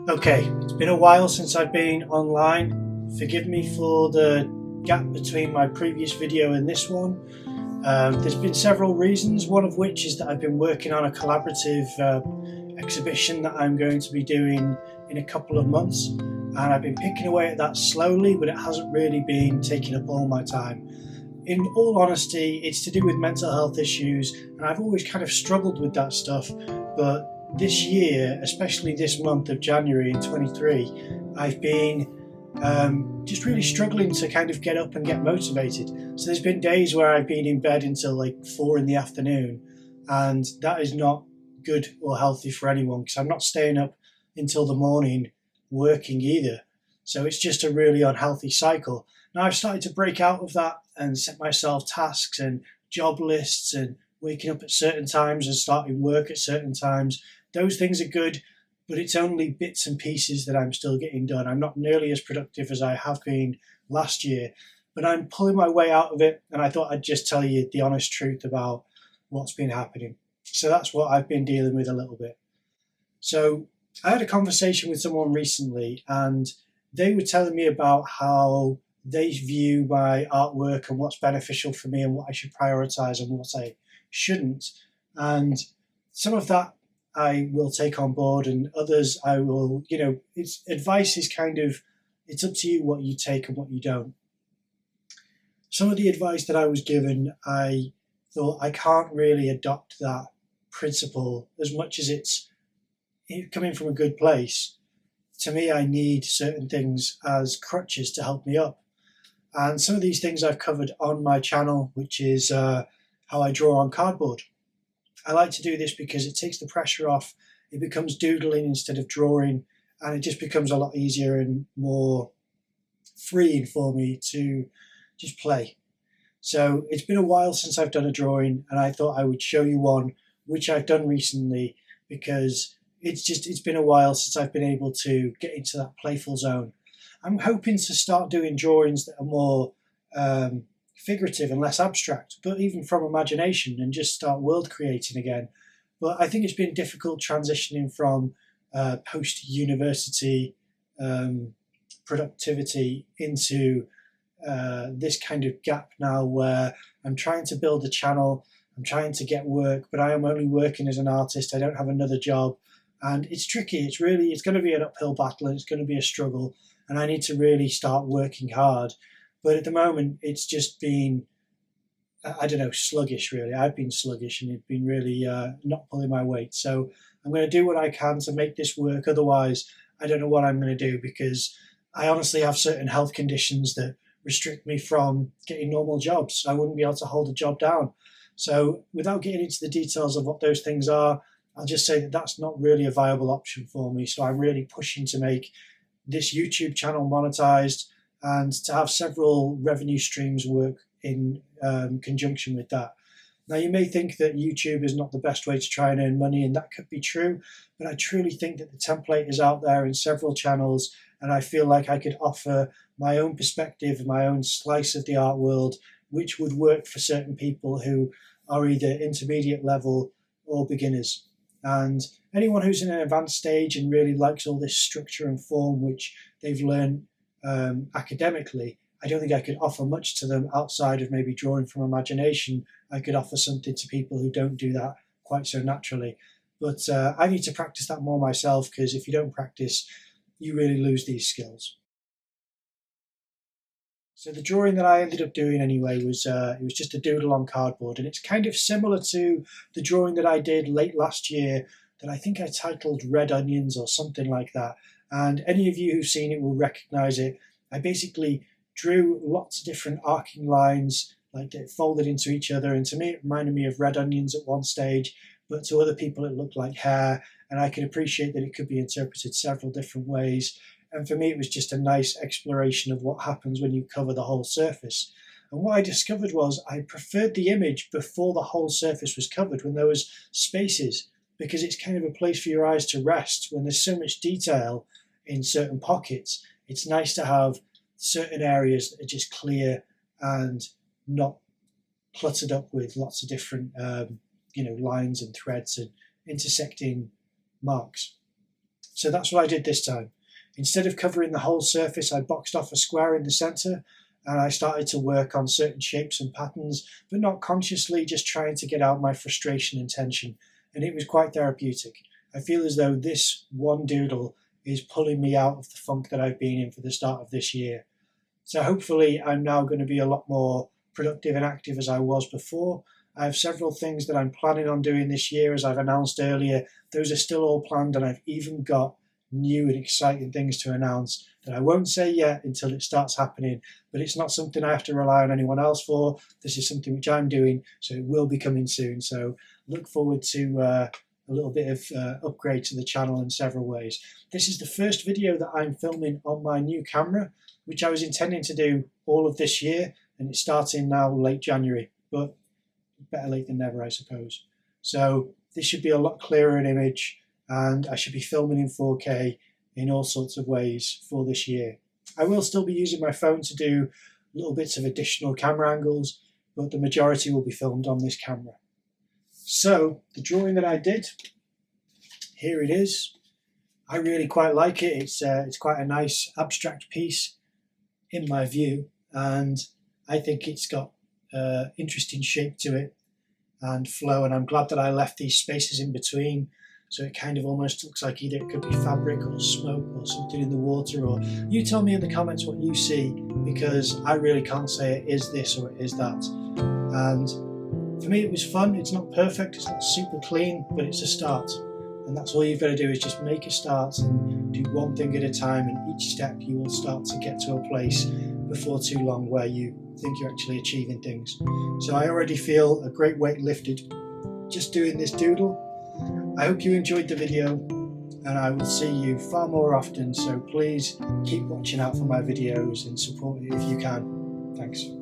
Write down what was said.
Okay, it's been a while since I've been online. Forgive me for the gap between my previous video and this one. There's been several reasons, one of which is that I've been working on a collaborative exhibition that I'm going to be doing in a couple of months, and I've been picking away at that slowly, but it hasn't really been taking up all my time. In all honesty, it's to do with mental health issues, and I've always kind of struggled with that stuff, but this year, especially this month of January in 23, I've been just really struggling to kind of get up and get motivated. So there's been days where I've been in bed until like 4 in the afternoon, and that is not good or healthy for anyone because I'm not staying up until the morning working either. So it's just a really unhealthy cycle. Now I've started to break out of that and set myself tasks and job lists and waking up at certain times and starting work at certain times. Those things are good, but it's only bits and pieces that I'm still getting done. I'm not nearly as productive as I have been last year, but I'm pulling my way out of it, and I thought I'd just tell you the honest truth about what's been happening. So that's what I've been dealing with a little bit. So I had a conversation with someone recently, and they were telling me about how they view my artwork and what's beneficial for me and what I should prioritize and what I shouldn't. And some of that I will take on board, and others I will, it's advice is kind of, it's up to you what you take and what you don't. Some of the advice that I was given, I thought I can't really adopt that principle as much as it's coming from a good place. To me, I need certain things as crutches to help me up. And some of these things I've covered on my channel, which is how I draw on cardboard. I like to do this because it takes the pressure off. It becomes doodling instead of drawing, and it just becomes a lot easier and more freeing for me to just play. So it's been a while since I've done a drawing, and I thought I would show you one which I've done recently because it's been a while since I've been able to get into that playful zone. I'm hoping to start doing drawings that are more figurative and less abstract, but even from imagination, and just start world creating again. But I think it's been difficult transitioning from post-university productivity into this kind of gap now where I'm trying to build a channel, I'm trying to get work, but I am only working as an artist. I don't have another job, and it's tricky. It's going to be an uphill battle, and it's going to be a struggle, and I need to really start working hard. But at the moment, it's just been, sluggish, really. I've been sluggish, and it's been really not pulling my weight. So I'm going to do what I can to make this work. Otherwise, I don't know what I'm going to do, because I honestly have certain health conditions that restrict me from getting normal jobs. I wouldn't be able to hold a job down. So without getting into the details of what those things are, I'll just say that that's not really a viable option for me. So I'm really pushing to make this YouTube channel monetized, and to have several revenue streams work in conjunction with that. Now, you may think that YouTube is not the best way to try and earn money, and that could be true, but I truly think that the template is out there in several channels, and I feel like I could offer my own perspective, my own slice of the art world, which would work for certain people who are either intermediate level or beginners. And anyone who's in an advanced stage and really likes all this structure and form which they've learned academically, I don't think I could offer much to them outside of maybe drawing from imagination. I could offer something to people who don't do that quite so naturally. But I need to practice that more myself, because if you don't practice, you really lose these skills. So the drawing that I ended up doing anyway was it was just a doodle on cardboard, and it's kind of similar to the drawing that I did late last year that I think I titled Red Onions or something like that. And any of you who've seen it will recognize it. I basically drew lots of different arcing lines, like it folded into each other, and to me it reminded me of red onions at one stage, but to other people it looked like hair, and I could appreciate that it could be interpreted several different ways. And for me, it was just a nice exploration of what happens when you cover the whole surface. And what I discovered was I preferred the image before the whole surface was covered, when there was spaces, because it's kind of a place for your eyes to rest. When there's so much detail in certain pockets, it's nice to have certain areas that are just clear and not cluttered up with lots of different lines and threads and intersecting marks. So that's what I did this time. Instead of covering the whole surface, I boxed off a square in the centre, and I started to work on certain shapes and patterns, but not consciously, just trying to get out my frustration and tension. And it was quite therapeutic. I feel as though this one doodle is pulling me out of the funk that I've been in for the start of this year. So hopefully I'm now going to be a lot more productive and active as I was before. I have several things that I'm planning on doing this year, as I've announced earlier. Those are still all planned, and I've even got new and exciting things to announce that I won't say yet until it starts happening, but it's not something I have to rely on anyone else for. This is something which I'm doing, so it will be coming soon. So look forward to a little bit of upgrade to the channel in several ways. This is the first video that I'm filming on my new camera, which I was intending to do all of this year, and it's starting now late January, but better late than never, I suppose. So this should be a lot clearer in image, and I should be filming in 4K in all sorts of ways for this year. I will still be using my phone to do little bits of additional camera angles, but the majority will be filmed on this camera. So the drawing that I did, here it is. I really quite like it. It's quite a nice abstract piece in my view, and I think it's got interesting shape to it and flow, and I'm glad that I left these spaces in between, so it kind of almost looks like either it could be fabric or smoke or something in the water, or you tell me in the comments what you see, because I really can't say it is this or it is that. And for me it was fun. It's not perfect, it's not super clean, but it's a start, and that's all you've got to do, is just make a start and do one thing at a time, and each step you will start to get to a place before too long where you think you're actually achieving things. So I already feel a great weight lifted just doing this doodle. I hope you enjoyed the video, and I will see you far more often, so please keep watching out for my videos and support it if you can. Thanks.